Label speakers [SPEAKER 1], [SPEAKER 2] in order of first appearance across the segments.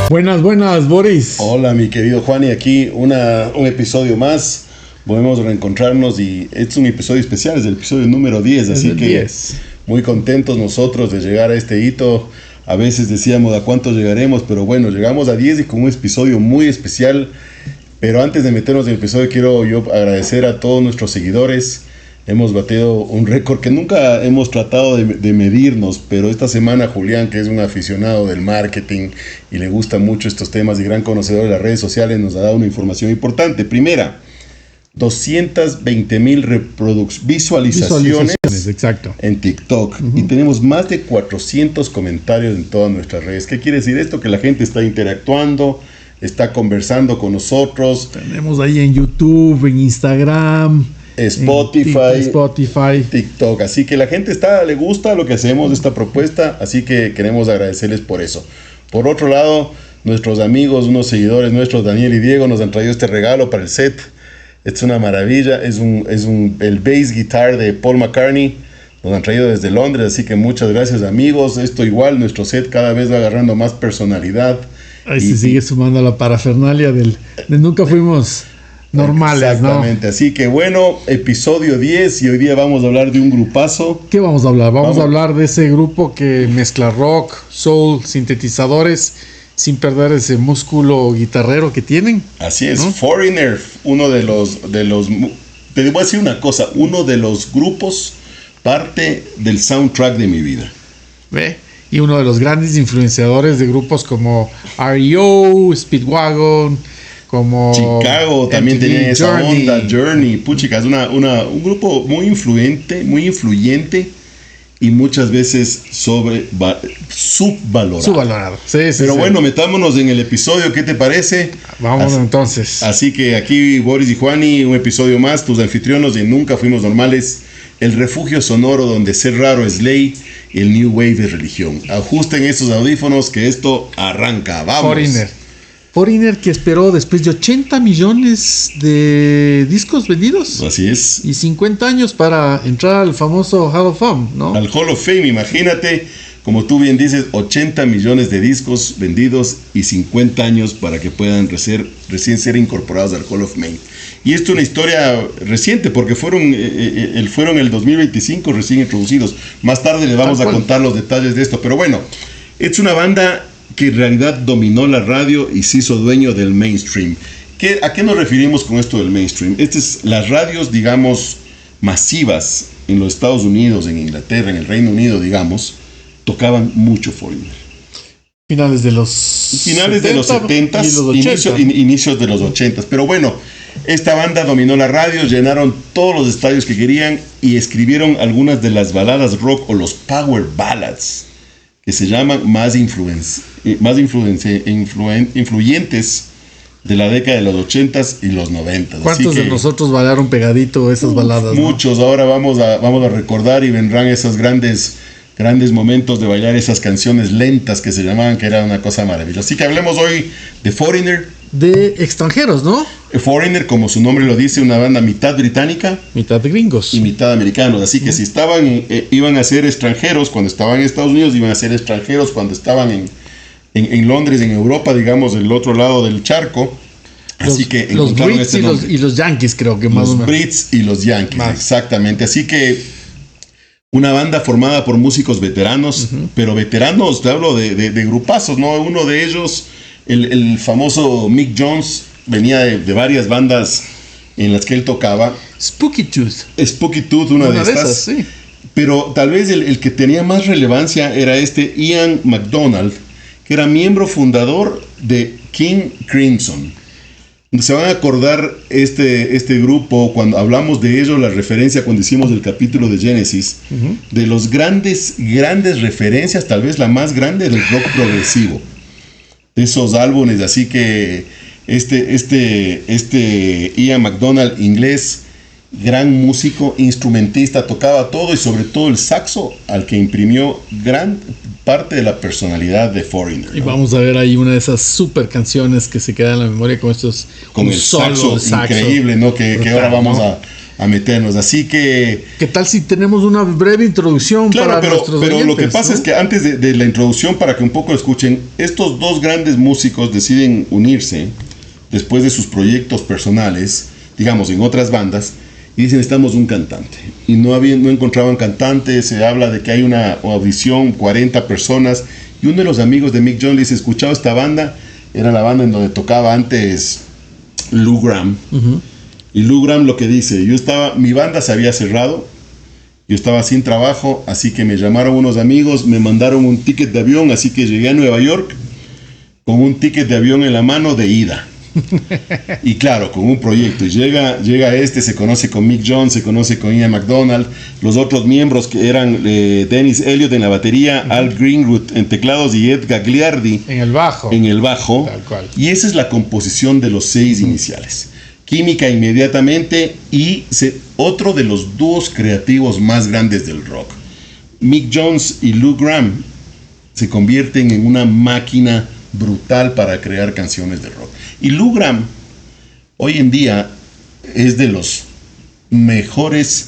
[SPEAKER 1] Buenas, Boris.
[SPEAKER 2] Hola, mi querido Juan, y aquí un episodio más. Podemos reencontrarnos y este es un episodio especial, es el episodio número 10, así que
[SPEAKER 1] 10.
[SPEAKER 2] Muy contentos nosotros de llegar a este hito. A veces decíamos a cuánto llegaremos, pero bueno, llegamos a 10 y con un episodio muy especial. Pero antes de meternos en el episodio, quiero yo agradecer a todos nuestros seguidores. Hemos batido un récord que nunca hemos tratado de medirnos, pero esta semana Julián, que es un aficionado del marketing y le gustan mucho estos temas y gran conocedor de las redes sociales, nos ha dado una información importante. Primera, 220,000 visualizaciones
[SPEAKER 1] exacto,
[SPEAKER 2] en TikTok. Y tenemos más de 400 comentarios en todas nuestras redes. ¿Qué quiere decir esto? Que la gente está interactuando, está conversando con nosotros.
[SPEAKER 1] Tenemos ahí en YouTube, en Instagram,
[SPEAKER 2] Spotify, TikTok. Así que la gente le gusta lo que hacemos, esta propuesta, así que queremos agradecerles por eso. Por otro lado, nuestros amigos, unos seguidores nuestros, Daniel y Diego, nos han traído este regalo para el set. Es una maravilla, el bass guitar de Paul McCartney. Nos han traído desde Londres, así que muchas gracias, amigos. Esto igual, nuestro set cada vez va agarrando más personalidad.
[SPEAKER 1] Ahí se sigue sumando a la parafernalia de nunca fuimos normales,
[SPEAKER 2] exactamente, ¿no? Así que bueno, episodio 10 y hoy día vamos a hablar de un grupazo.
[SPEAKER 1] ¿Qué vamos a hablar? Vamos a hablar de ese grupo que mezcla rock, soul, sintetizadores, sin perder ese músculo guitarrero que tienen.
[SPEAKER 2] Así es,
[SPEAKER 1] ¿no?
[SPEAKER 2] Foreigner, uno de los, te voy a decir una cosa, uno de los grupos, parte del soundtrack de mi vida.
[SPEAKER 1] ¿Ve? Y uno de los grandes influenciadores de grupos como R.E.O., Speedwagon, como
[SPEAKER 2] Chicago también tenía esa onda, Journey, puchica, es un grupo muy influyente y muchas veces subvalorado.
[SPEAKER 1] Sí,
[SPEAKER 2] Pero bueno, metámonos en el episodio, ¿qué te parece?
[SPEAKER 1] Vamos entonces.
[SPEAKER 2] Así que aquí Boris y Juani, un episodio más, tus anfitriones de Nunca Fuimos Normales, el refugio sonoro donde ser raro es ley y el New Wave es religión. Ajusten estos audífonos que esto arranca, vamos.
[SPEAKER 1] Foreigner que esperó después de 80 millones de discos vendidos.
[SPEAKER 2] Así es.
[SPEAKER 1] Y 50 años para entrar al famoso Hall of Fame, ¿no?
[SPEAKER 2] Al Hall of Fame, imagínate, como tú bien dices, 80 millones de discos vendidos y 50 años para que puedan recién ser incorporados al Hall of Fame. Y esto es una historia reciente, porque fueron el 2025 recién introducidos. Más tarde les vamos a contar los detalles de esto. Pero bueno, es una banda que en realidad dominó la radio y se hizo dueño del mainstream. ¿A qué nos referimos con esto del mainstream? Las radios, digamos, masivas en los Estados Unidos, en Inglaterra, en el Reino Unido, digamos, tocaban mucho Foreigner.
[SPEAKER 1] Finales de los
[SPEAKER 2] 70 inicios de los 80. Pero bueno, esta banda dominó la radio, llenaron todos los estadios que querían y escribieron algunas de las baladas rock o los power ballads, que se llaman más influyentes de la década de los 80s y los 90s.
[SPEAKER 1] ¿Cuántos de nosotros bailaron pegadito esas baladas?
[SPEAKER 2] Muchos, ¿no? Ahora vamos a recordar y vendrán esos grandes momentos de bailar esas canciones lentas que se llamaban, que era una cosa maravillosa. Así que hablemos hoy de Foreigner.
[SPEAKER 1] De extranjeros, ¿no?
[SPEAKER 2] Foreigner, como su nombre lo dice, una banda mitad británica,
[SPEAKER 1] mitad gringos
[SPEAKER 2] y mitad americanos. Así que si iban a ser extranjeros cuando estaban en Estados Unidos, iban a ser extranjeros cuando estaban en Londres, en Europa, digamos, del otro lado del charco. Así que
[SPEAKER 1] los Brits y los Yankees, creo que más o menos.
[SPEAKER 2] Los Brits y los Yankees, exactamente. Así que una banda formada por músicos veteranos, pero veteranos, te hablo de grupazos, ¿no? Uno de ellos, el famoso Mick Jones, venía de varias bandas en las que él tocaba.
[SPEAKER 1] Spooky
[SPEAKER 2] Tooth, una de estas.
[SPEAKER 1] Sí.
[SPEAKER 2] Pero tal vez el que tenía más relevancia era Ian MacDonald, que era miembro fundador de King Crimson. Se van a acordar este grupo, cuando hablamos de ellos, la referencia cuando hicimos el capítulo de Genesis, de los grandes referencias, tal vez la más grande del rock progresivo. De esos álbumes, así que Ian MacDonald, inglés, gran músico, instrumentista, tocaba todo y sobre todo el saxo, al que imprimió gran parte de la personalidad de Foreigner, ¿no?
[SPEAKER 1] Y vamos a ver ahí una de esas super canciones que se quedan en la memoria con el saxo
[SPEAKER 2] increíble, ¿no? Que ahora vamos a meternos. Así que...
[SPEAKER 1] ¿Qué tal si tenemos una breve introducción para nuestros oyentes?
[SPEAKER 2] Pero lo que pasa, ¿no?, es que antes de la introducción, para que un poco escuchen, estos dos grandes músicos deciden unirse después de sus proyectos personales, digamos, en otras bandas, y dicen, necesitamos un cantante. Y no encontraban cantante, se habla de que hay una audición, 40 personas, y uno de los amigos de Mick Jones dice, ¿escuchado esta banda? Era la banda en donde tocaba antes Lou Gramm. Uh-huh. Y Lou Gramm lo que dice, mi banda se había cerrado, yo estaba sin trabajo, así que me llamaron unos amigos, me mandaron un ticket de avión, así que llegué a Nueva York con un ticket de avión en la mano de ida. Y claro, con un proyecto. Y llega se conoce con Mick Jones, se conoce con Ian McDonald, los otros miembros que eran Dennis Elliott en la batería, Al Greenwood en teclados y Ed Gagliardi
[SPEAKER 1] en el bajo.
[SPEAKER 2] Tal cual. Y esa es la composición de los 6 iniciales. Química inmediatamente y otro de los dúos creativos más grandes del rock. Mick Jones y Lou Gramm se convierten en una máquina brutal para crear canciones de rock. Y Lou Gramm hoy en día es de los mejores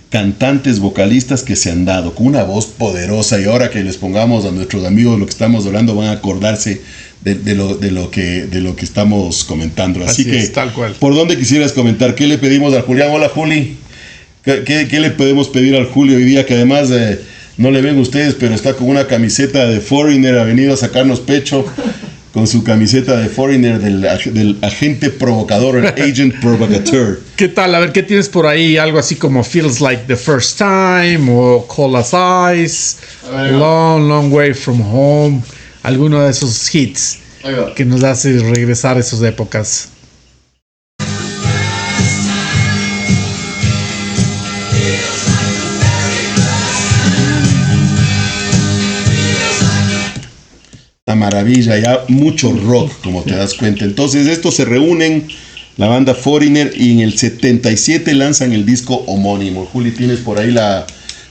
[SPEAKER 2] cantantes vocalistas que se han dado, con una voz poderosa, y ahora que les pongamos a nuestros amigos lo que estamos hablando van a acordarse de lo que estamos comentando. Así que
[SPEAKER 1] es, tal cual.
[SPEAKER 2] ¿Por dónde quisieras comentar? ¿Qué le pedimos al Julián? Hola, Juli. ¿Qué le podemos pedir al Julio hoy día? Que además no le ven ustedes, pero está con una camiseta de Foreigner, ha venido a sacarnos pecho con su camiseta de Foreigner del agente provocador, el agent provocateur.
[SPEAKER 1] ¿Qué tal? A ver, ¿qué tienes por ahí? Algo así como Feels Like the First Time, o Cold as Ice, Long, Long Way from Home, alguno de esos hits que nos hace regresar a esas épocas.
[SPEAKER 2] La maravilla, ya mucho rock, como te das cuenta. Entonces estos se reúnen, la banda Foreigner, y en el 77 lanzan el disco homónimo. Juli, tienes por ahí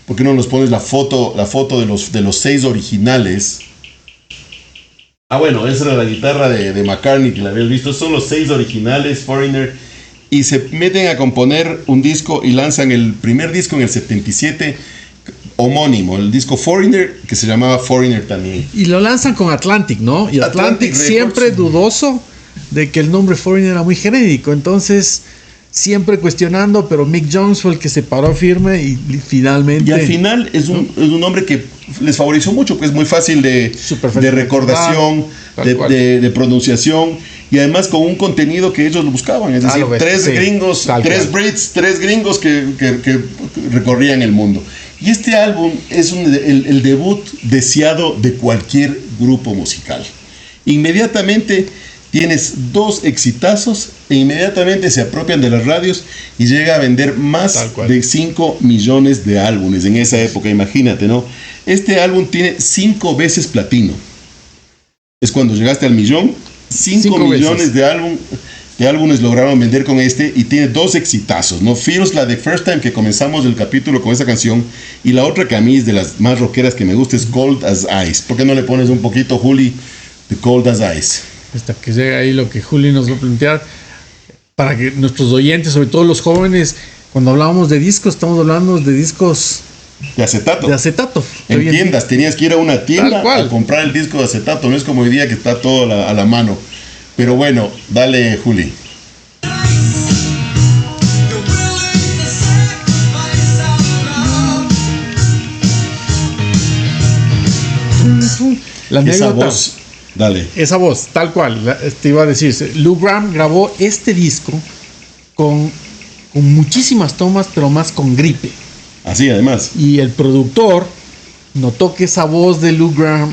[SPEAKER 2] ¿por qué no nos pones la foto de los 6 originales? Bueno, esa era la guitarra de McCartney, que la habías visto. Son los 6 originales, Foreigner, y se meten a componer un disco y lanzan el primer disco en el 77, homónimo, el disco Foreigner, que se llamaba Foreigner también.
[SPEAKER 1] Y lo lanzan con Atlantic, ¿no? Y Atlantic siempre dudoso de que el nombre Foreigner era muy genérico, entonces siempre cuestionando, pero Mick Jones fue el que se paró firme y finalmente...
[SPEAKER 2] Y al final es un nombre que les favoreció mucho, que es muy fácil de recordación, de pronunciación, y además con un contenido que ellos lo buscaban, es decir, tres gringos que recorrían el mundo. Y este álbum es el debut deseado de cualquier grupo musical. Inmediatamente tienes 2 exitazos e inmediatamente se apropian de las radios y llega a vender más de 5 millones de álbumes en esa época, imagínate, ¿no? Este álbum tiene 5 veces platino. Es cuando llegaste al millón, 5 millones de álbumes lograron vender con este, y tiene 2 exitazos, ¿no? Feels Like the First Time, que comenzamos el capítulo con esa canción, y la otra que a mí es de las más rockeras que me gusta es Cold as Ice. ¿Por qué no le pones un poquito, Juli, de Cold as Ice?
[SPEAKER 1] Hasta que llegue ahí lo que Juli nos va a plantear, para que nuestros oyentes, sobre todo los jóvenes, cuando hablábamos de discos, estamos hablando de discos
[SPEAKER 2] de acetato.
[SPEAKER 1] En
[SPEAKER 2] tiendas, tenías que ir a una tienda a comprar el disco de acetato, no es como hoy día que está todo a la mano. Pero bueno, dale, Juli.
[SPEAKER 1] La anécdota, esa voz, tal cual, te iba a decir, Lou Gramm grabó este disco con muchísimas tomas, pero más con gripe.
[SPEAKER 2] Así, además.
[SPEAKER 1] Y el productor notó que esa voz de Lou Gramm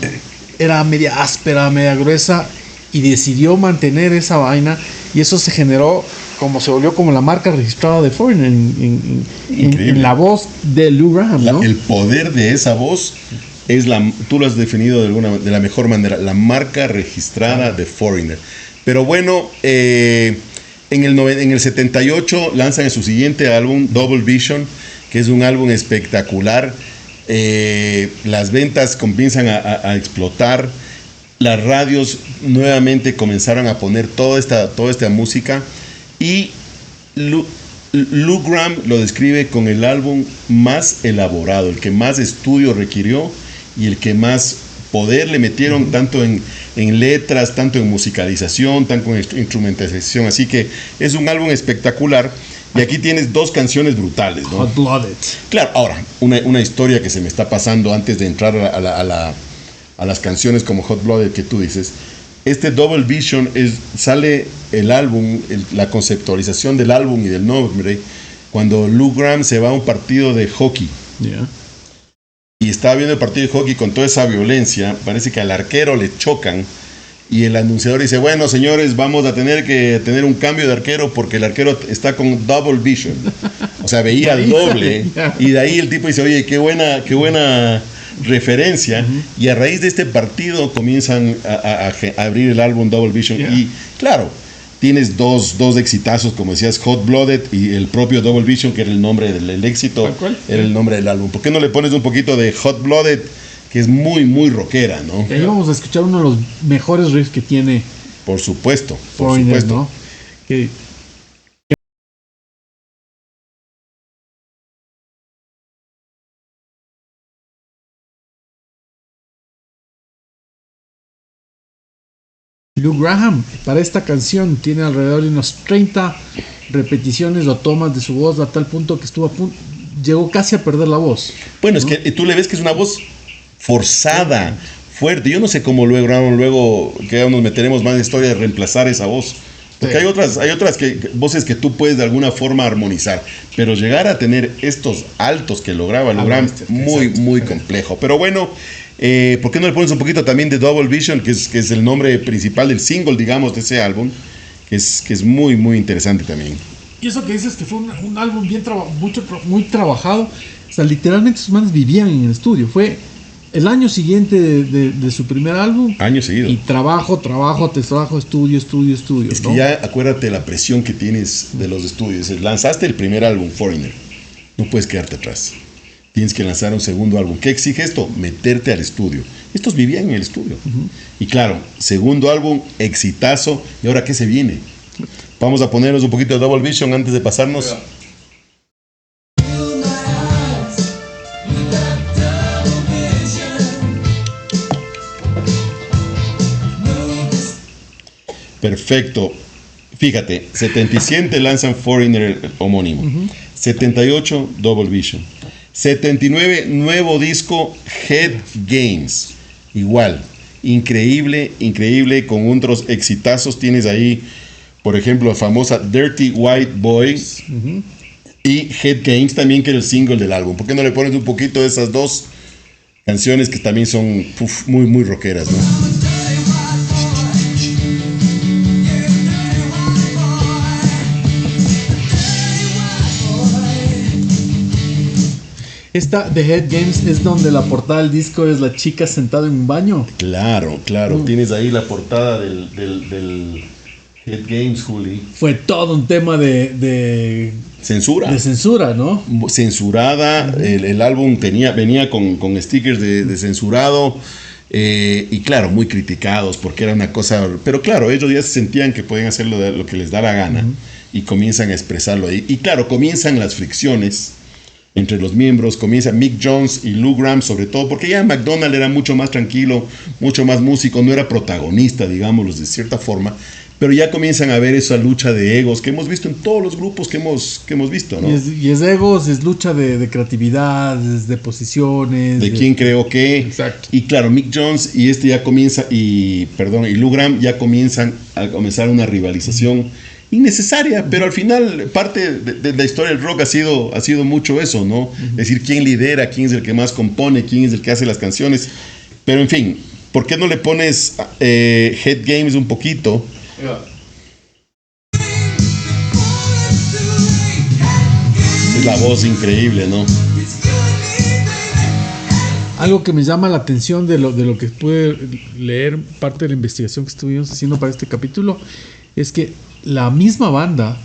[SPEAKER 1] era media áspera, media gruesa, y decidió mantener esa vaina, y eso se volvió como la marca registrada de Foreigner en la voz de Lou Gramm, ¿no?
[SPEAKER 2] El poder de esa voz tú lo has definido de la mejor manera, la marca registrada de Foreigner. Pero bueno, en el 78 lanzan su siguiente álbum, Double Vision, que es un álbum espectacular. Las ventas comienzan a explotar. Las radios nuevamente comenzaron a poner toda esta música, y Lou Gramm lo describe con el álbum más elaborado, el que más estudio requirió y el que más poder le metieron tanto en letras, tanto en musicalización, tanto en instrumentación. Así que es un álbum espectacular. Y aquí tienes dos canciones brutales, ¿no?
[SPEAKER 1] Hot Blooded.
[SPEAKER 2] Claro, ahora, una historia que se me está pasando antes de entrar a las canciones como Hot Blooded que tú dices. Este Double Vision sale el álbum, la conceptualización del álbum y del nombre, cuando Lou Gramm se va a un partido de hockey.
[SPEAKER 1] Yeah.
[SPEAKER 2] Y estaba viendo el partido de hockey con toda esa violencia. Parece que al arquero le chocan. Y el anunciador dice, bueno, señores, vamos a tener que tener un cambio de arquero porque el arquero está con double vision. O sea, veía el doble. Y de ahí el tipo dice, oye, qué buena referencia. Y a raíz de este partido comienzan a abrir el álbum Double Vision. Y claro, tienes dos exitazos, como decías, Hot Blooded y el propio Double Vision, que era el nombre del éxito, era el nombre del álbum. ¿Por qué no le pones un poquito de Hot Blooded, que es muy, muy rockera, ¿no?
[SPEAKER 1] Y ahí vamos a escuchar uno de los mejores riffs que tiene
[SPEAKER 2] Por supuesto, por
[SPEAKER 1] Foreigner,
[SPEAKER 2] supuesto.
[SPEAKER 1] ¿no? Que Lou Gramm para esta canción tiene alrededor de unos 30 repeticiones o tomas de su voz a tal punto que llegó casi a perder la voz.
[SPEAKER 2] Bueno, ¿no? Es que tú le ves que es una voz forzada, fuerte. Yo no sé cómo luego que nos meteremos más en historia de reemplazar esa voz. Porque hay otras voces que tú puedes de alguna forma armonizar. Pero llegar a tener estos altos que lograba Lou Gramm, muy complejo. Pero bueno, ¿por qué no le pones un poquito también de Double Vision, que es el nombre principal del single, digamos, de ese álbum? Que es muy, muy interesante también.
[SPEAKER 1] Y eso que dices que fue un álbum muy trabajado. O sea, literalmente sus manos vivían en el estudio. Fue el año siguiente de su primer álbum.
[SPEAKER 2] Año seguido.
[SPEAKER 1] Y trabajo, estudio.
[SPEAKER 2] Es que ya acuérdate la presión que tienes de los estudios. Lanzaste el primer álbum, Foreigner. No puedes quedarte atrás. Tienes que lanzar un segundo álbum. ¿Qué exige esto? Meterte al estudio. Estos vivían en el estudio. Y claro, segundo álbum, exitazo. ¿Y ahora qué se viene? Vamos a ponernos un poquito de Double Vision antes de pasarnos. Perfecto. Fíjate, 77 lanzan Foreigner homónimo. 78 Double Vision. 79 nuevo disco Head Games. Igual, increíble, con otros exitazos. Tienes ahí, por ejemplo, la famosa Dirty White Boy y Head Games también, que era el single del álbum. ¿Por qué no le pones un poquito de esas dos canciones que también son muy, muy rockeras, ¿no?
[SPEAKER 1] Esta The Head Games es donde la portada del disco es la chica sentada en un baño.
[SPEAKER 2] Claro. Tienes ahí la portada del Head Games, Juli.
[SPEAKER 1] Fue todo un tema de
[SPEAKER 2] censura.
[SPEAKER 1] De censura, ¿no?
[SPEAKER 2] Censurada. El álbum venía con stickers de censurado. Y claro, muy criticados porque era una cosa. Pero claro, ellos ya se sentían que podían hacer lo que les da la gana. Y comienzan a expresarlo ahí. Y claro, comienzan las fricciones entre los miembros. Comienza Mick Jones y Lou Gramm, sobre todo, porque ya McDonald era mucho más tranquilo, mucho más músico, no era protagonista, digámoslo de cierta forma, pero ya comienzan a ver esa lucha de egos que hemos visto en todos los grupos que hemos visto, ¿no?
[SPEAKER 1] Y es egos, es lucha de creatividad, es de posiciones.
[SPEAKER 2] De quién creo que.
[SPEAKER 1] Exacto.
[SPEAKER 2] Y claro, Mick Jones y ya comienza, y Lou Gramm ya comienzan a comenzar una rivalización innecesaria, pero al final parte de la historia del rock ha sido mucho eso, ¿no? Es decir, quién lidera, quién es el que más compone, quién es el que hace las canciones. Pero en fin, ¿por qué no le pones Head Games un poquito? Es la voz increíble, ¿no?
[SPEAKER 1] Algo que me llama la atención de lo que pude leer, parte de la investigación que estuvimos haciendo para este capítulo, es que la misma banda,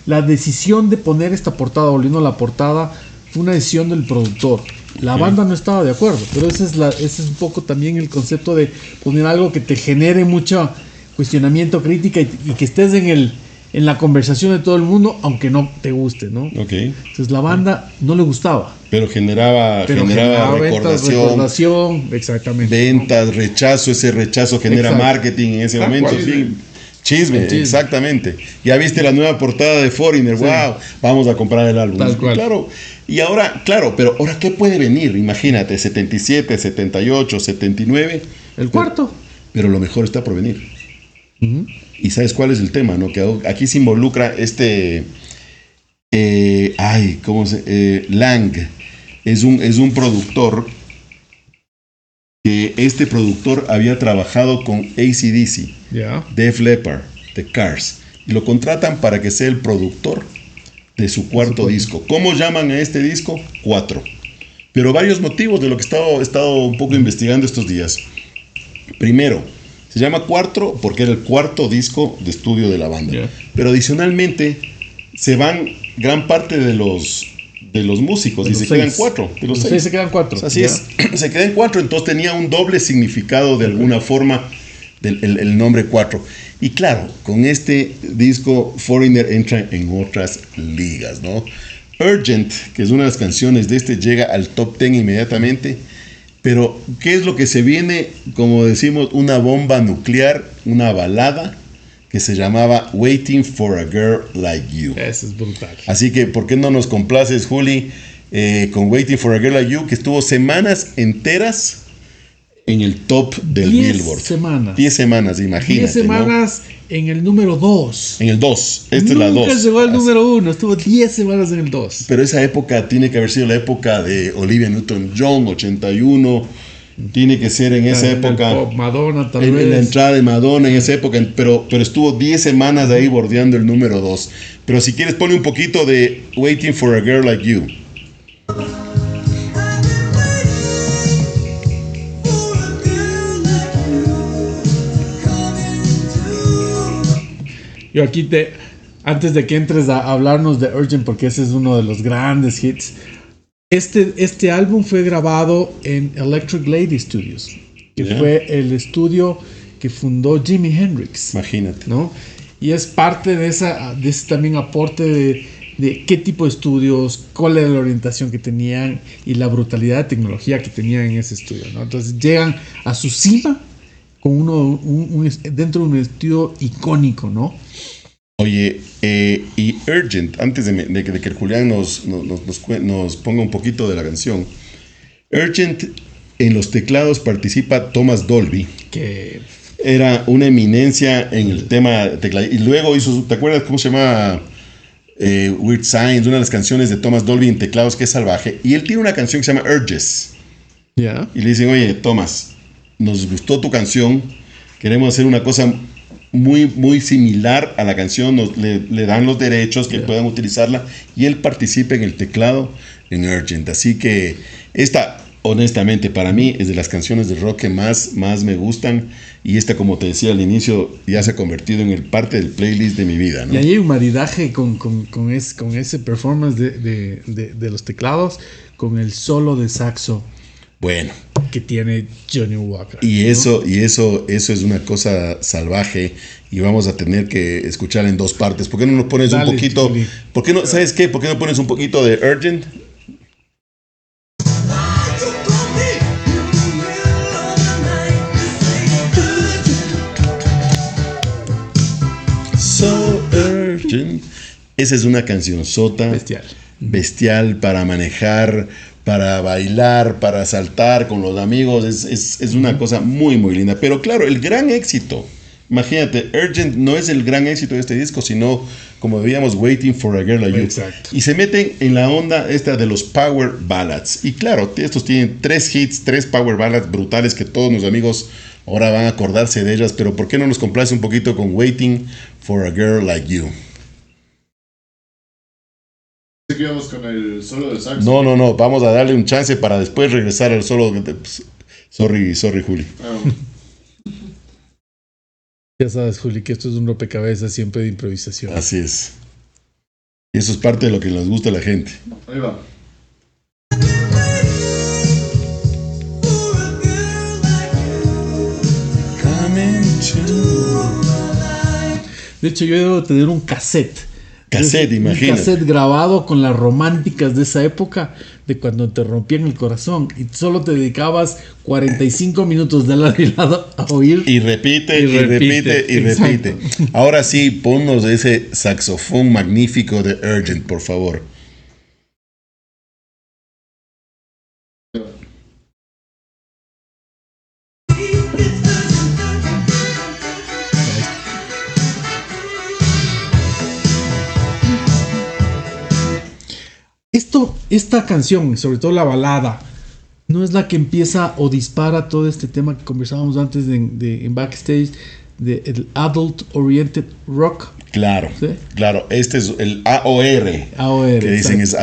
[SPEAKER 1] la decisión de poner esta portada, volviendo a la portada, fue una decisión del productor. La banda no estaba de acuerdo, pero ese es un poco también el concepto de poner algo que te genere mucho cuestionamiento, crítica y que estés en en la conversación de todo el mundo, aunque no te guste, ¿no?
[SPEAKER 2] Ok.
[SPEAKER 1] Entonces la banda no le gustaba.
[SPEAKER 2] Pero generaba
[SPEAKER 1] ventas, recordación, exactamente.
[SPEAKER 2] Ventas,
[SPEAKER 1] ¿no?
[SPEAKER 2] rechazo, ese rechazo genera
[SPEAKER 1] Exacto.
[SPEAKER 2] marketing en ese momento.
[SPEAKER 3] Chisme.
[SPEAKER 2] Sí. Chisme, exactamente. Ya viste la nueva portada de Foreigner,
[SPEAKER 1] Sí.
[SPEAKER 2] wow, vamos a comprar el álbum.
[SPEAKER 1] Tal cual.
[SPEAKER 2] Claro, y ahora, claro, pero ahora ¿qué puede venir? Imagínate, 77, 78, 79.
[SPEAKER 1] El cuarto.
[SPEAKER 2] Pero lo mejor está por venir. Y sabes cuál es el tema, ¿no? Que aquí se involucra Lang. Es un productor que este productor había trabajado con AC/DC,
[SPEAKER 1] Ya.
[SPEAKER 2] Def Leppard, The Cars, y lo contratan para que sea el productor de su cuarto disco. ¿Cómo llaman a este disco? 4. Pero varios motivos de lo que he estado un poco investigando estos días. Primero, se llama 4 porque era el cuarto disco de estudio de la banda.
[SPEAKER 1] Yeah.
[SPEAKER 2] Pero adicionalmente se van gran parte de los músicos
[SPEAKER 1] De
[SPEAKER 2] y
[SPEAKER 1] los
[SPEAKER 2] se
[SPEAKER 1] 6.
[SPEAKER 2] quedan 4. De los
[SPEAKER 1] Los
[SPEAKER 2] 6
[SPEAKER 1] 6 se quedan 4.
[SPEAKER 2] Así es, se quedan 4, entonces tenía un doble significado de alguna forma el nombre 4. Y claro, con este disco Foreigner entra en otras ligas, ¿no? Urgent, que es una de las canciones de este, llega al top 10 inmediatamente. Pero, ¿qué es lo que se viene? Como decimos, una bomba nuclear, una balada que se llamaba Waiting for a Girl Like You.
[SPEAKER 1] Eso es brutal.
[SPEAKER 2] Así que, ¿por qué no nos complaces, Juli, con Waiting for a Girl Like You, que estuvo semanas enteras en el top del
[SPEAKER 1] 10
[SPEAKER 2] Billboard?
[SPEAKER 1] semanas.
[SPEAKER 2] 10 semanas, imagínate.
[SPEAKER 1] 10 semanas en el número 2.
[SPEAKER 2] ¿no? En el 2. Esta es la 2.
[SPEAKER 1] Nunca llegó al número 1. Estuvo 10 semanas en el 2.
[SPEAKER 2] Pero esa época tiene que haber sido la época de Olivia Newton-John, 81. Tiene que ser en esa época.
[SPEAKER 1] Madonna tal
[SPEAKER 2] En
[SPEAKER 1] vez.
[SPEAKER 2] la entrada de Madonna en esa época, pero estuvo 10 semanas ahí bordeando el número 2. Pero si quieres, pone un poquito de Waiting for a Girl Like You.
[SPEAKER 1] Yo aquí antes de que entres a hablarnos de Urgent, porque ese es uno de los grandes hits, este álbum fue grabado en Electric Lady Studios, que
[SPEAKER 2] Yeah.
[SPEAKER 1] fue el estudio que fundó Jimi Hendrix,
[SPEAKER 2] Imagínate.
[SPEAKER 1] ¿no? Y es parte de ese también aporte de qué tipo de estudios, cuál era la orientación que tenían y la brutalidad de tecnología que tenían en ese estudio, ¿no? Entonces llegan a su cima con dentro de un estudio icónico, ¿no?
[SPEAKER 2] Oye, y Urgent, antes de que el Julián nos ponga un poquito de la canción, Urgent, en los teclados participa Thomas Dolby.
[SPEAKER 1] Que
[SPEAKER 2] Era una eminencia en el tema teclado. Y luego hizo, ¿te acuerdas cómo se llama? Weird Science, una de las canciones de Thomas Dolby en teclados que es salvaje. Y él tiene una canción que se llama Urges.
[SPEAKER 1] ya.
[SPEAKER 2] Y le dicen, oye, Thomas, nos gustó tu canción, queremos hacer una cosa muy, muy similar a la canción, le dan los derechos que puedan utilizarla y él participa en el teclado en Urgent. Así que esta, honestamente, para mí es de las canciones de rock que más me gustan y esta, como te decía al inicio, ya se ha convertido en parte del playlist de mi vida, ¿no?
[SPEAKER 1] Y ahí hay un maridaje con ese performance de los teclados con el solo de saxo
[SPEAKER 2] Bueno,
[SPEAKER 1] que tiene Johnny Walker.
[SPEAKER 2] y
[SPEAKER 1] ¿no?
[SPEAKER 2] eso es una cosa salvaje y vamos a tener que escuchar en dos partes. ¿Por qué no nos pones
[SPEAKER 1] Dale,
[SPEAKER 2] un poquito?
[SPEAKER 1] Juli.
[SPEAKER 2] ¿Por qué no, sabes qué? ¿Por qué no pones un poquito de Urgent? So Urgent. Esa es una canción sota. Bestial para manejar, para bailar, para saltar con los amigos. Es una cosa muy, muy linda. Pero claro, el gran éxito, imagínate, Urgent no es el gran éxito de este disco, sino, como veíamos, Waiting for a Girl Like You.
[SPEAKER 1] Exacto.
[SPEAKER 2] Y se meten en la onda esta de los Power Ballads. Y claro, estos tienen 3 hits, 3 Power Ballads brutales que todos los amigos ahora van a acordarse de ellas. Pero ¿por qué no nos complace un poquito con Waiting for a Girl Like You?
[SPEAKER 3] Seguíamos con el solo de saxo.
[SPEAKER 2] No, vamos a darle un chance para después regresar al solo. Sorry, Juli.
[SPEAKER 1] Ya sabes, Juli, que esto es un rompecabezas siempre de improvisación.
[SPEAKER 2] Así es. Y eso es parte de lo que nos gusta a la gente.
[SPEAKER 3] Ahí va.
[SPEAKER 1] De hecho, yo debo tener un cassette.
[SPEAKER 2] Imagínate.
[SPEAKER 1] Un cassette grabado con las románticas de esa época, de cuando te rompían el corazón y solo te dedicabas 45 minutos de lado y lado a oír.
[SPEAKER 2] Y repite. Ahora sí, ponnos ese saxofón magnífico de Urgent, por favor.
[SPEAKER 1] Esta canción, sobre todo la balada, no es la que empieza o dispara todo este tema que conversábamos antes en backstage, el Adult Oriented Rock.
[SPEAKER 2] Claro,
[SPEAKER 1] ¿Sí?
[SPEAKER 2] claro. Este es el AOR, que dicen es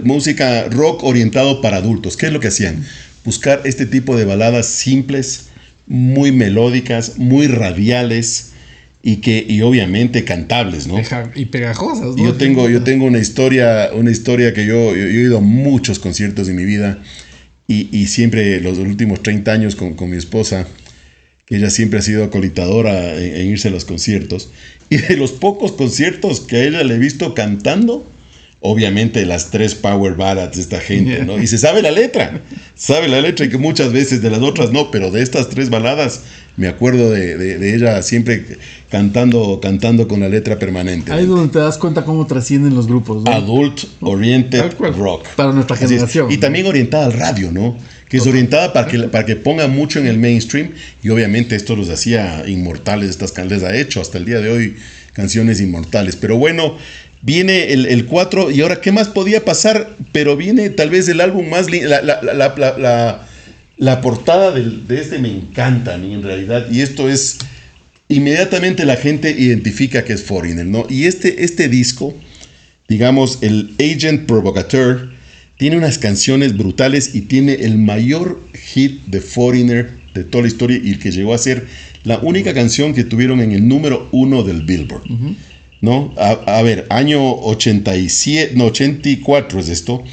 [SPEAKER 2] música rock orientado para adultos. ¿Qué es lo que hacían? Buscar este tipo de baladas simples, muy melódicas, muy radiales y obviamente cantables, ¿no?
[SPEAKER 1] Y pegajosas, ¿no?
[SPEAKER 2] Yo tengo una historia que yo he ido a muchos conciertos en mi vida y siempre los últimos 30 años con mi esposa, que ella siempre ha sido acolitadora en irse a los conciertos. Y de los pocos conciertos que a ella le he visto cantando, obviamente las 3 power ballads de esta gente, ¿no? Y se sabe la letra y que muchas veces de las otras no, pero de estas 3 baladas me acuerdo de ella siempre cantando con la letra permanente.
[SPEAKER 1] Ahí es donde te das cuenta cómo trascienden los grupos, ¿no?
[SPEAKER 2] Adult Oriented Rock.
[SPEAKER 1] Para nuestra generación.
[SPEAKER 2] Y también orientada al radio, ¿no? Que es orientada para que ponga mucho en el mainstream y obviamente esto los hacía inmortales, estas canciones les ha hecho hasta el día de hoy canciones inmortales. Pero bueno, viene el 4 y ahora ¿qué más podía pasar? Pero viene tal vez el álbum más la portada de este me encanta a mí en realidad y esto es inmediatamente la gente identifica que es Foreigner, ¿no? Y este disco, digamos el Agent Provocateur, tiene unas canciones brutales y tiene el mayor hit de Foreigner de toda la historia y el que llegó a ser la única canción que tuvieron en el número 1 del Billboard. ¿No? A ver, año 84 es esto.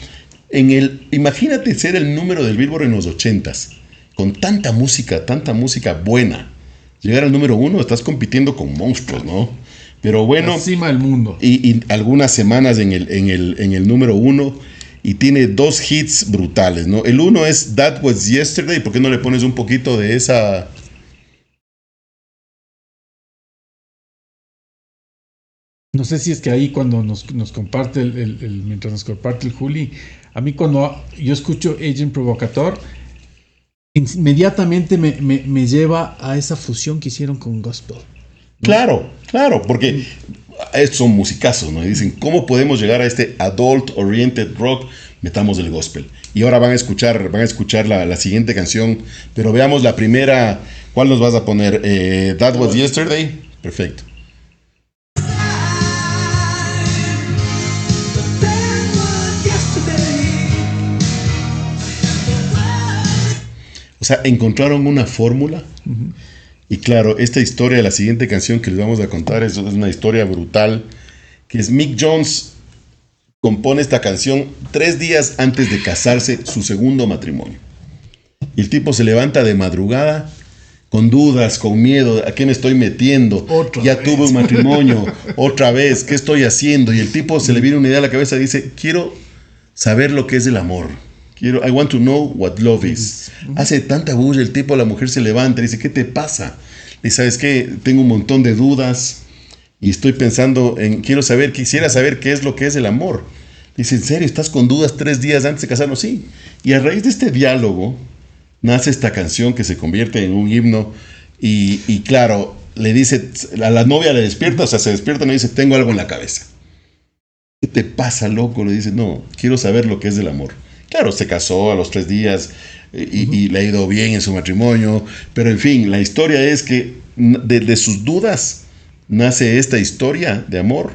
[SPEAKER 2] Imagínate ser el número del Billboard en los 80s, con tanta música buena. Llegar al número 1, estás compitiendo con monstruos, ¿no? Pero bueno.
[SPEAKER 1] Encima del mundo.
[SPEAKER 2] Y algunas semanas en el número 1. Y tiene 2 hits brutales, ¿no? El uno es That Was Yesterday. ¿Por qué no le pones un poquito de esa?
[SPEAKER 1] No sé si es que ahí cuando nos comparte mientras nos comparte el Juli, a mí cuando yo escucho Agent Provocateur, inmediatamente me lleva a esa fusión que hicieron con gospel, ¿no?
[SPEAKER 2] Claro, porque estos son musicazos, ¿no? Y dicen, ¿cómo podemos llegar a este adult oriented rock? Metamos el gospel. Y ahora van a escuchar la siguiente canción, pero veamos la primera. ¿Cuál nos vas a poner? That Was Yesterday. Perfecto. O sea, encontraron una fórmula. Y claro, esta historia, la siguiente canción que les vamos a contar es una historia brutal, que es Mick Jones compone esta canción 3 días antes de casarse, su segundo matrimonio. Y el tipo se levanta de madrugada con dudas, con miedo, ¿a qué me estoy metiendo? Tuve un matrimonio, otra vez, ¿qué estoy haciendo? Y el tipo se le viene una idea a la cabeza y dice, quiero saber lo que es el amor. I want to know what love is. Hace tanta bulla el tipo, la mujer se levanta y dice, ¿qué te pasa? Y ¿sabes qué? Tengo un montón de dudas y estoy pensando quisiera saber qué es lo que es el amor. Dice, ¿en serio? ¿Estás con dudas 3 días antes de casarnos? Sí. Y a raíz de este diálogo nace esta canción que se convierte en un himno y claro, le dice, a la novia le despierta, o sea, se despierta y le dice, tengo algo en la cabeza. ¿Qué te pasa, loco? Le dice, no, quiero saber lo que es el amor. Claro, se casó a los 3 días y le ha ido bien en su matrimonio, pero en fin, la historia es que de sus dudas nace esta historia de amor,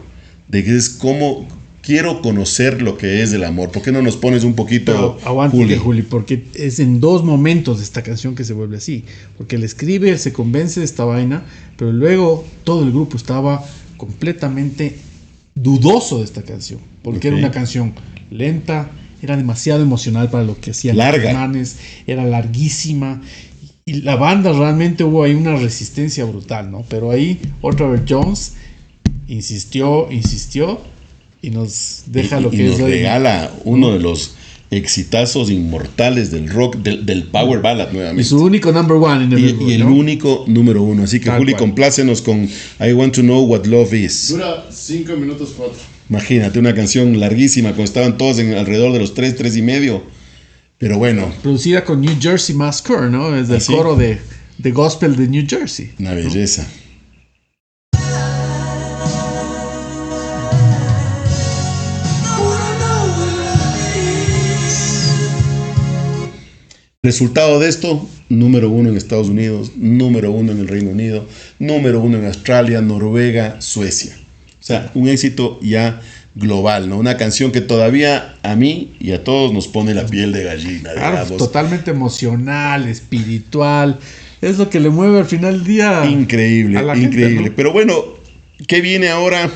[SPEAKER 2] de que es como quiero conocer lo que es el amor. ¿Por qué no nos pones un poquito,
[SPEAKER 1] Juli? Porque es en 2 momentos de esta canción que se vuelve así. Porque él escribe, él se convence de esta vaina, pero luego todo el grupo estaba completamente dudoso de esta canción, porque era una canción lenta, era demasiado emocional para lo que hacían los hermanos, era larguísima Y la banda realmente hubo ahí una resistencia brutal, ¿no? Pero ahí otra vez Jones insistió y nos deja lo que
[SPEAKER 2] nos
[SPEAKER 1] es hoy.
[SPEAKER 2] regala uno de los exitazos inmortales del rock, del power ballad nuevamente.
[SPEAKER 1] Y su único number one en el Billboard,
[SPEAKER 2] y el
[SPEAKER 1] ¿no?
[SPEAKER 2] único número uno. Así que
[SPEAKER 1] Tal
[SPEAKER 2] Juli,
[SPEAKER 1] cual.
[SPEAKER 2] complácenos con I Want to Know What Love Is.
[SPEAKER 3] Dura 5 minutos 4.
[SPEAKER 2] Imagínate, una canción larguísima, cuando estaban todos alrededor de los 3 y medio. Pero bueno,
[SPEAKER 1] Producida con New Jersey Massacre, ¿no? Es del
[SPEAKER 2] ¿Ah, sí?
[SPEAKER 1] coro de gospel de New Jersey.
[SPEAKER 2] una belleza. Resultado de esto, número 1 en Estados Unidos, número 1 en el Reino Unido, número 1 en Australia, Noruega, Suecia. O sea, un éxito ya global, ¿no? Una canción que todavía a mí y a todos nos pone la piel de gallina,
[SPEAKER 1] Claro,
[SPEAKER 2] digamos.
[SPEAKER 1] totalmente emocional, espiritual. Es lo que le mueve al final del día.
[SPEAKER 2] Increíble,
[SPEAKER 1] a la
[SPEAKER 2] increíble.
[SPEAKER 1] gente, ¿no?
[SPEAKER 2] Pero bueno, ¿qué viene ahora?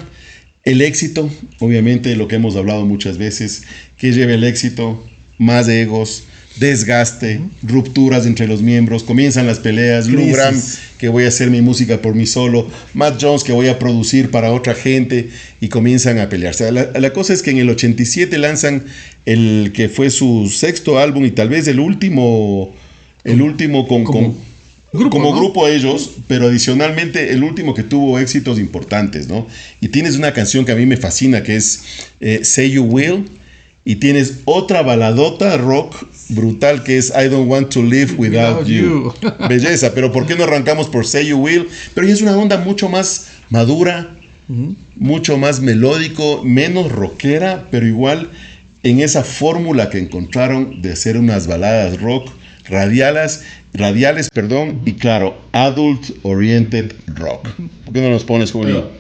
[SPEAKER 2] El éxito, obviamente lo que hemos hablado muchas veces, que lleva el éxito, más egos, desgaste, rupturas entre los miembros, comienzan las peleas, Lou
[SPEAKER 1] Crisis.
[SPEAKER 2] Gramm, que voy a hacer mi música por mí solo, Matt Jones, que voy a producir para otra gente, y comienzan a pelearse. La cosa es que en el 87 lanzan el que fue su sexto álbum y tal vez el último
[SPEAKER 1] Como grupo,
[SPEAKER 2] como
[SPEAKER 1] ¿no?
[SPEAKER 2] grupo ellos, pero adicionalmente el último que tuvo éxitos importantes, ¿no? Y tienes una canción que a mí me fascina, que es Say You Will, y tienes otra baladota rock brutal que es I Don't Want to Live Without You. Belleza, pero ¿por qué no arrancamos por Say You Will? Pero ya es una onda mucho más madura, mucho más melódico, menos rockera, pero igual en esa fórmula que encontraron de hacer unas baladas rock radiales, y claro, adult oriented rock. ¿Por qué no nos pones, Julio?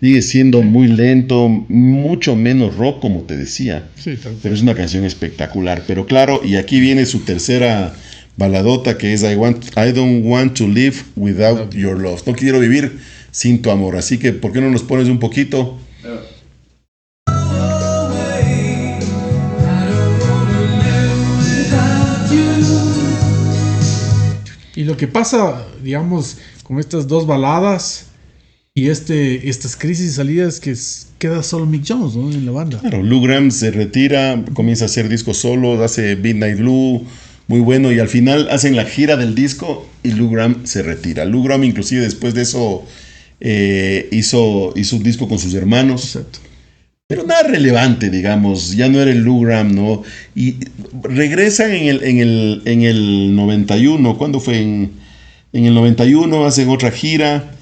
[SPEAKER 2] Sigue siendo muy lento, mucho menos rock, como te decía.
[SPEAKER 1] Sí, tal cual.
[SPEAKER 2] Pero es una canción espectacular. Pero claro, y aquí viene su tercera baladota, que es I Don't Want to Live Without Your Love. No quiero vivir sin tu amor. Así que, ¿por qué no nos pones un poquito?
[SPEAKER 1] Y lo que pasa, digamos, con estas dos baladas y estas crisis y salidas que queda solo Mick Jones, ¿no? En la banda.
[SPEAKER 2] Claro, Lou Gramm se retira, comienza a hacer discos solos, hace Midnight Blue, muy bueno, y al final hacen la gira del disco y Lou Gramm se retira. Lou Gramm inclusive después de eso hizo un disco con sus hermanos.
[SPEAKER 1] Exacto.
[SPEAKER 2] Pero nada relevante, digamos, ya no era el Lou Gramm, ¿no? Y regresan en el 91, ¿cuándo fue? En el 91 hacen otra gira,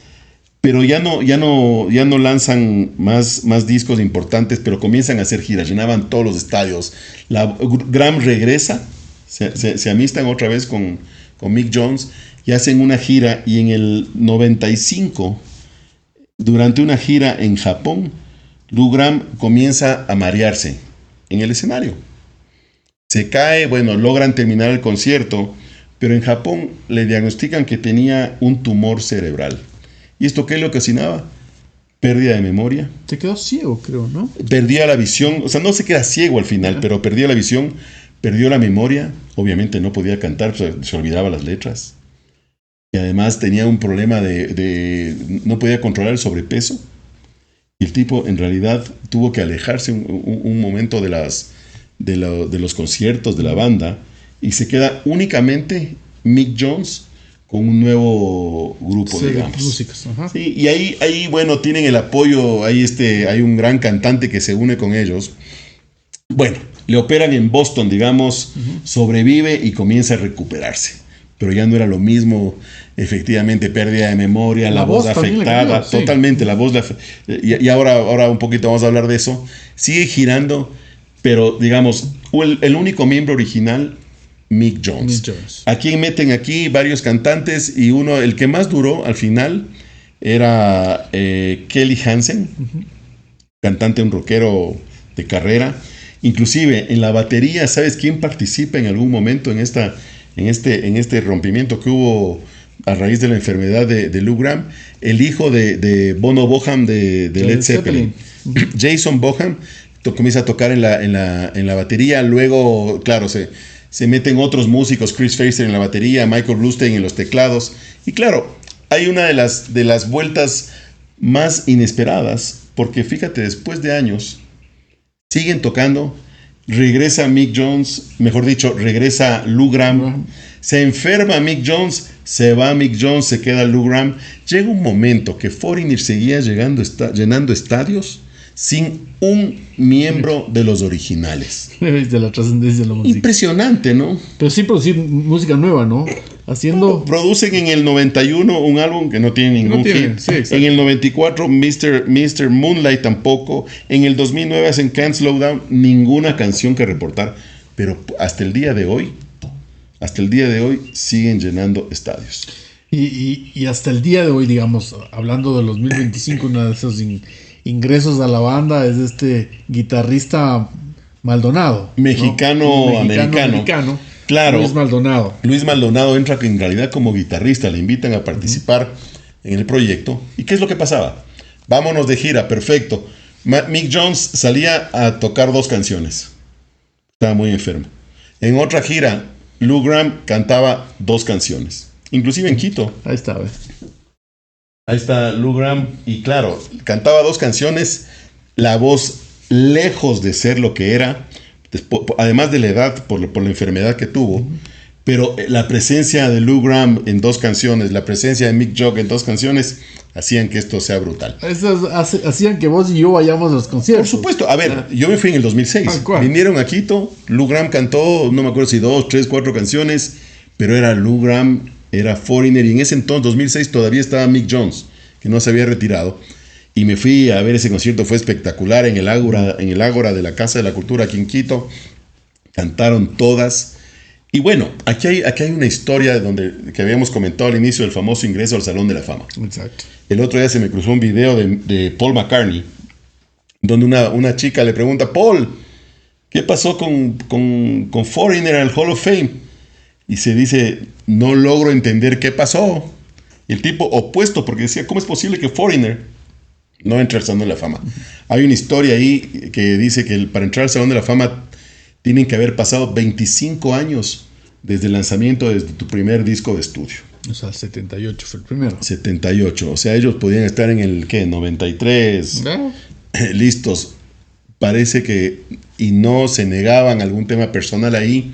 [SPEAKER 2] pero ya no lanzan más discos importantes, pero comienzan a hacer giras, llenaban todos los estadios. Gramm regresa, se amistan otra vez con Mick Jones y hacen una gira, y en el 95, durante una gira en Japón, Lou Gramm comienza a marearse en el escenario. Se cae, bueno, logran terminar el concierto, pero en Japón le diagnostican que tenía un tumor cerebral. ¿Y esto qué le ocasionaba? Pérdida de memoria.
[SPEAKER 1] Se quedó ciego, creo, ¿no?
[SPEAKER 2] Perdía la visión, o sea, no se queda ciego al final, pero perdía la visión, perdió la memoria, obviamente no podía cantar, se olvidaba las letras. Y además tenía un problema no podía controlar el sobrepeso. Y el tipo en realidad tuvo que alejarse un momento de los conciertos de la banda, y se queda únicamente Mick Jones con un nuevo grupo,
[SPEAKER 1] Sí,
[SPEAKER 2] digamos.
[SPEAKER 1] músicos, ajá.
[SPEAKER 2] Sí, y ahí, bueno, tienen el apoyo, hay un gran cantante que se une con ellos. Bueno, le operan en Boston, digamos, sobrevive y comienza a recuperarse. Pero ya no era lo mismo, efectivamente, pérdida de memoria, la voz
[SPEAKER 1] también le
[SPEAKER 2] afectada,
[SPEAKER 1] cambió, sí.
[SPEAKER 2] totalmente, la voz, y ahora un poquito vamos a hablar de eso. Sigue girando, pero digamos, el único miembro original, Mick Jones.
[SPEAKER 1] Mick Jones.
[SPEAKER 2] Aquí meten varios cantantes, y el que más duró al final era Kelly Hansen, cantante, un rockero de carrera. Inclusive en la batería, ¿sabes quién participa en algún momento en este rompimiento que hubo a raíz de la enfermedad de Lou Gramm, el hijo de Bono Boham de Led Zeppelin. Jason Boham comienza a tocar en la batería, luego, claro, se meten otros músicos, Chris Facer en la batería, Michael Bluestein en los teclados, y claro, hay una de las vueltas más inesperadas, porque fíjate, después de años, siguen tocando, regresa Mick Jones, mejor dicho, regresa Lou Gramm, se enferma Mick Jones, se va Mick Jones, se queda Lou Gramm. Llega un momento que Foreigner seguía llenando estadios sin un miembro de los originales.
[SPEAKER 1] De la trascendencia de la música.
[SPEAKER 2] Impresionante, ¿no?
[SPEAKER 1] Pero sí producir música nueva, ¿no? Haciendo...
[SPEAKER 2] Producen en el 91 un álbum que no tiene ningún hit.
[SPEAKER 1] Sí,
[SPEAKER 2] en el 94 Mr. Moonlight tampoco. En el 2009 hacen Can't Slow Down, ninguna canción que reportar. Pero hasta el día de hoy siguen llenando estadios.
[SPEAKER 1] Y hasta el día de hoy, digamos, hablando del 2025, uno de esos ingresos a la banda es este guitarrista Maldonado.
[SPEAKER 2] Mexicano-americano. Claro.
[SPEAKER 1] Luis Maldonado
[SPEAKER 2] Entra en realidad como guitarrista, le invitan a participar en el proyecto. ¿Y qué es lo que pasaba? Vámonos de gira, perfecto. Mick Jones salía a tocar 2 canciones. Estaba muy enfermo. En otra gira, Lou Gramm cantaba 2 canciones. Inclusive en Quito.
[SPEAKER 1] Ahí está, ¿ves?
[SPEAKER 2] Ahí está Lou Gramm. Y claro, cantaba 2 canciones. La voz, lejos de ser lo que era, además de la edad, por la enfermedad que tuvo, pero la presencia de Lou Gramm en 2 canciones, la presencia de Mick Jagger en 2 canciones, hacían que esto sea brutal.
[SPEAKER 1] Hacían que vos y yo vayamos a los conciertos.
[SPEAKER 2] Por supuesto. A ver, yo me fui en el 2006. Vinieron a Quito, Lou Gramm cantó, no me acuerdo si 2, 3, 4 canciones, pero era Lou Gramm, era Foreigner, y en ese entonces, 2006, todavía estaba Mick Jones, que no se había retirado. Y me fui a ver ese concierto, fue espectacular, en el Ágora de la Casa de la Cultura aquí en Quito. Cantaron todas. Y bueno, aquí hay una historia que habíamos comentado al inicio del famoso ingreso al Salón de la Fama.
[SPEAKER 1] Exacto.
[SPEAKER 2] El otro día se me cruzó un video de Paul McCartney, donde una chica le pregunta, Paul, ¿qué pasó con Foreigner al Hall of Fame? Y se dice, no logro entender qué pasó. Y el tipo opuesto, porque decía, ¿cómo es posible que Foreigner no entre al Salón de la Fama? Hay una historia ahí que dice que para entrar al Salón de la Fama tienen que haber pasado 25 años desde el lanzamiento de tu primer disco de estudio.
[SPEAKER 1] O sea, 78 fue el primero.
[SPEAKER 2] 78. O sea, ellos podían estar en el, 93.
[SPEAKER 1] ¿No?
[SPEAKER 2] Listos. Parece que... Y no se negaban algún tema personal ahí.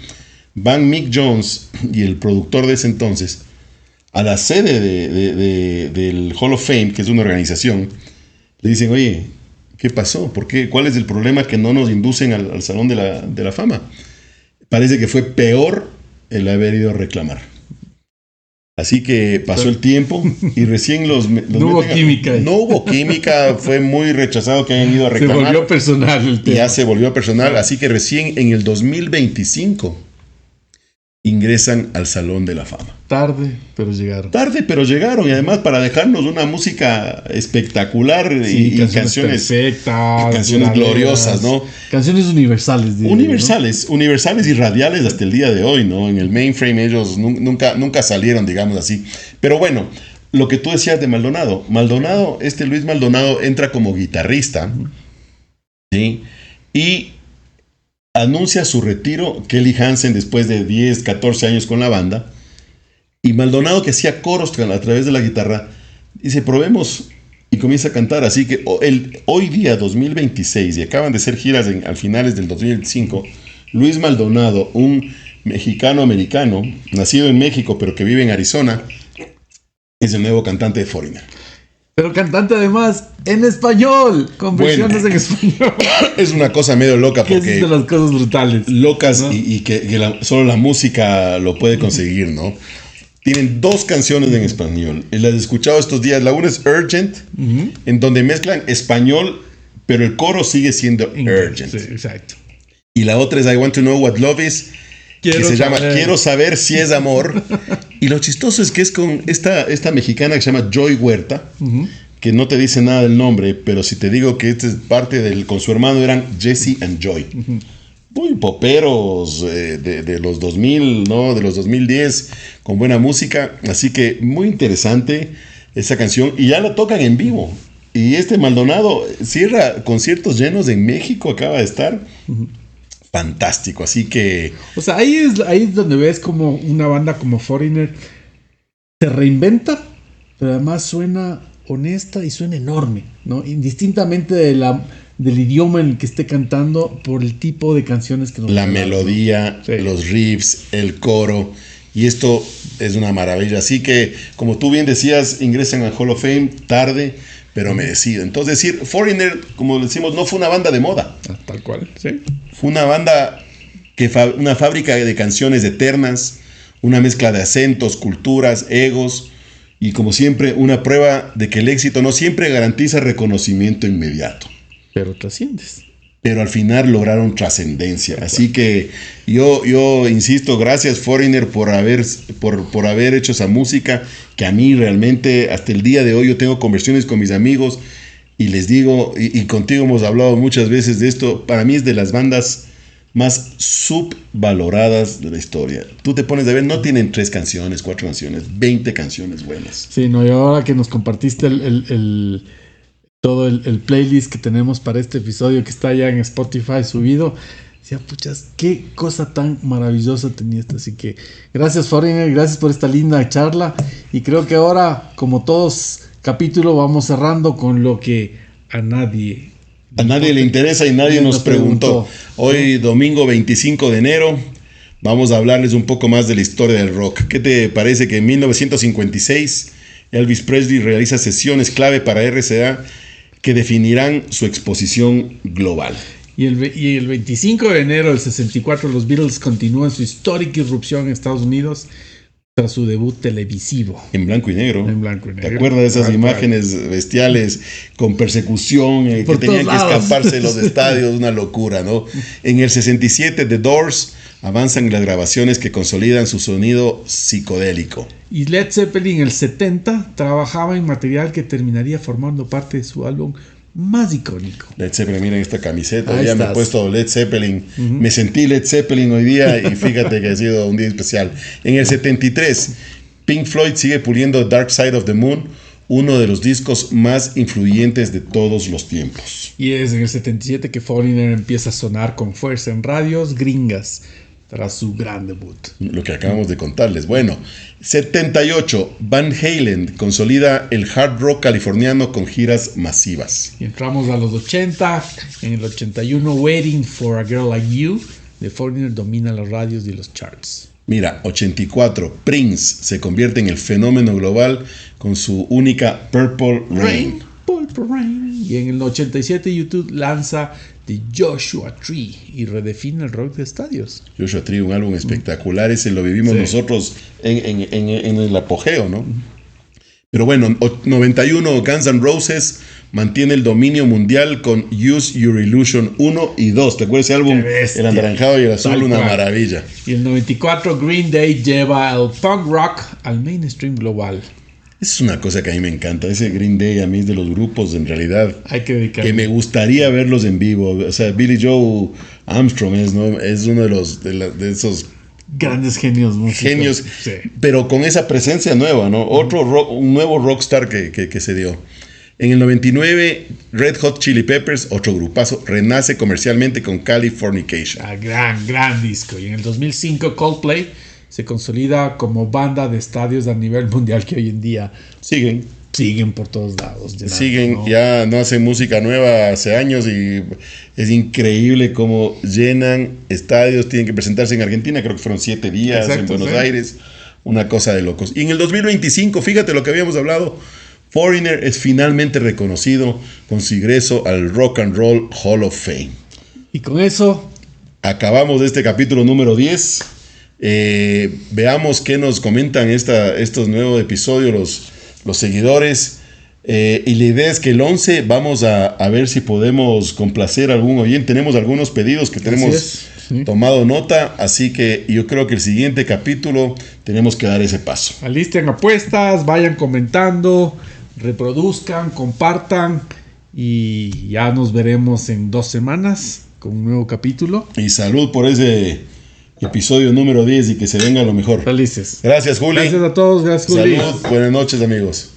[SPEAKER 2] Van Mick Jones y el productor de ese entonces a la sede del Hall of Fame, que es una organización. Le dicen, oye, ¿qué pasó? ¿Por qué? ¿Cuál es el problema que no nos inducen al Salón de la Fama? Parece que fue peor el haber ido a reclamar. Así que pasó el tiempo y recién no
[SPEAKER 1] hubo química.
[SPEAKER 2] No hubo química, fue muy rechazado que hayan ido a reclamar.
[SPEAKER 1] Se volvió personal el tema.
[SPEAKER 2] Ya se volvió personal, así que recién en el 2025 ingresan al Salón de la Fama.
[SPEAKER 1] Tarde, pero llegaron.
[SPEAKER 2] Y además para dejarnos una música espectacular, sí, y canciones perfectas, canciones gloriosas, ¿no?
[SPEAKER 1] Canciones universales.
[SPEAKER 2] Universales y radiales hasta el día de hoy, ¿no? En el mainframe ellos nunca salieron, digamos así. Pero bueno, lo que tú decías de Maldonado. Luis Maldonado entra como guitarrista, ¿sí? Y anuncia su retiro Kelly Hansen después de 10, 14 años con la banda. Y Maldonado, que hacía coros a través de la guitarra, dice, probemos, y comienza a cantar. Así que hoy día, 2026, y acaban de ser giras al finales del 2005, Luis Maldonado, un mexicano-americano, nacido en México pero que vive en Arizona, es el nuevo cantante de Foreigner.
[SPEAKER 1] Pero cantante además en español, con versiones en español.
[SPEAKER 2] Es una cosa medio loca porque...
[SPEAKER 1] Es de las cosas brutales.
[SPEAKER 2] Locas, ¿no? y que solo la música lo puede conseguir, ¿no? Tienen 2 canciones en español. Las he escuchado estos días. La una es Urgent, en donde mezclan español, pero el coro sigue siendo Urgent.
[SPEAKER 1] Sí, exacto.
[SPEAKER 2] Y la otra es I Want to Know What Love Is, que se llama Quiero Saber Si Es Amor. Y lo chistoso es que es con esta mexicana que se llama Joy Huerta, que no te dice nada del nombre, pero si te digo que esta es parte con su hermano eran Jesse and Joy. muy poperos de los 2000, ¿no? De los 2010, con buena música. Así que muy interesante esa canción. Y ya la tocan en vivo. Y Maldonado cierra conciertos llenos en México, acaba de estar. Fantástico, así que...
[SPEAKER 1] O sea, ahí es donde ves como una banda como Foreigner se reinventa, pero además suena honesta y suena enorme, ¿no? Indistintamente del idioma en el que esté cantando, por el tipo de canciones que nos
[SPEAKER 2] La
[SPEAKER 1] regalan,
[SPEAKER 2] melodía,
[SPEAKER 1] ¿no? Sí.
[SPEAKER 2] los riffs, el coro, y esto es una maravilla. Así que, como tú bien decías, ingresan al Hall of Fame tarde, pero merecido. Entonces, decir, Foreigner, como decimos, no fue una banda de moda.
[SPEAKER 1] Tal cual, sí.
[SPEAKER 2] Fue una banda una fábrica de canciones eternas, una mezcla de acentos, culturas, egos, y como siempre, una prueba de que el éxito no siempre garantiza reconocimiento inmediato.
[SPEAKER 1] Pero trasciendes.
[SPEAKER 2] Pero al final lograron trascendencia. Así que yo insisto, gracias Foreigner por haber hecho esa música que a mí realmente hasta el día de hoy yo tengo conversaciones con mis amigos y les digo, y contigo hemos hablado muchas veces de esto, para mí es de las bandas más subvaloradas de la historia. Tú te pones a ver, no tienen 3 canciones, 4 canciones, 20 canciones buenas.
[SPEAKER 1] Sí, no, y ahora que nos compartiste todo el playlist que tenemos para este episodio que está ya en Spotify subido, decía, puchas, qué cosa tan maravillosa tenía esta. Así que gracias Foreigner, gracias por esta linda charla, y creo que ahora, como todos capítulos, vamos cerrando con lo que a nadie
[SPEAKER 2] le interesa y nadie nos preguntó. Hoy, domingo 25 de enero, vamos a hablarles un poco más de la historia del rock. ¿Qué te parece que en 1956 Elvis Presley realiza sesiones clave para RCA que definirán su exposición global?
[SPEAKER 1] Y el 25 de enero del 64 los Beatles continúan su histórica irrupción en Estados Unidos tras su debut televisivo.
[SPEAKER 2] En blanco y negro.
[SPEAKER 1] En blanco y negro.
[SPEAKER 2] ¿Te acuerdas de esas imágenes bestiales con persecución que tenían que escaparse de los estadios? Una locura, ¿no? En el 67 The Doors avanzan en las grabaciones que consolidan su sonido psicodélico.
[SPEAKER 1] Y Led Zeppelin en el 70 trabajaba en material que terminaría formando parte de su álbum más icónico.
[SPEAKER 2] Led Zeppelin, miren esta camiseta,
[SPEAKER 1] Ahí
[SPEAKER 2] ya me
[SPEAKER 1] estás.
[SPEAKER 2] he puesto Led Zeppelin, me sentí Led Zeppelin hoy día y fíjate que ha sido un día especial. En el 73, Pink Floyd sigue puliendo Dark Side of the Moon, uno de los discos más influyentes de todos los tiempos.
[SPEAKER 1] Y es en el 77 que Foreigner empieza a sonar con fuerza en radios gringas tras su gran debut.
[SPEAKER 2] Lo que acabamos de contarles. Bueno, 78, Van Halen consolida el hard rock californiano con giras masivas.
[SPEAKER 1] Y entramos a los 80. En el 81, Waiting for a Girl Like You de Foreigner domina las radios y los charts.
[SPEAKER 2] Mira, 84, Prince se convierte en el fenómeno global con su única Purple Rain.
[SPEAKER 1] Purple Rain. Y en el 87, YouTube lanza The Joshua Tree y redefine el rock de estadios.
[SPEAKER 2] Joshua Tree, un álbum espectacular, ese lo vivimos nosotros en el apogeo, ¿no? Pero bueno, 91, Guns N' Roses mantiene el dominio mundial con Use Your Illusion 1 y 2. ¿Te acuerdas ese álbum? El anaranjado y el azul, una maravilla.
[SPEAKER 1] Y el 94, Green Day lleva el punk rock al mainstream global.
[SPEAKER 2] Es una cosa que a mí me encanta. Ese Green Day a mí es de los grupos, en realidad,
[SPEAKER 1] hay que dedicarle,
[SPEAKER 2] que me gustaría verlos en vivo. O sea, Billy Joe Armstrong es uno de esos
[SPEAKER 1] grandes genios músicos.
[SPEAKER 2] Genios,
[SPEAKER 1] sí.
[SPEAKER 2] Pero con esa presencia nueva, ¿no? Un nuevo rockstar que se dio. En el 99, Red Hot Chili Peppers, otro grupazo, renace comercialmente con Californication.
[SPEAKER 1] Gran disco. Y en el 2005, Coldplay se consolida como banda de estadios a nivel mundial que hoy en día siguen por todos lados.
[SPEAKER 2] Ya no hacen música nueva hace años y es increíble cómo llenan estadios. Tienen que presentarse en Argentina, creo que fueron 7 días. Exacto, en Buenos Aires, una cosa de locos. Y en el 2025, fíjate lo que habíamos hablado, Foreigner es finalmente reconocido con su ingreso al Rock and Roll Hall of Fame.
[SPEAKER 1] Y con eso
[SPEAKER 2] acabamos este capítulo número 10. Veamos qué nos comentan estos nuevos episodios los seguidores, y la idea es que el 11 vamos a ver si podemos complacer a algún oyente. Tenemos algunos pedidos que tenemos tomado nota, así que yo creo que el siguiente capítulo tenemos que dar ese paso.
[SPEAKER 1] Alisten apuestas, vayan comentando, reproduzcan, compartan, y ya nos veremos en 2 semanas con un nuevo capítulo.
[SPEAKER 2] Y salud por ese episodio número 10 y que se venga lo mejor.
[SPEAKER 1] Felices.
[SPEAKER 2] Gracias, Juli.
[SPEAKER 1] Gracias a todos, gracias, Juli.
[SPEAKER 2] Salud, buenas noches, amigos.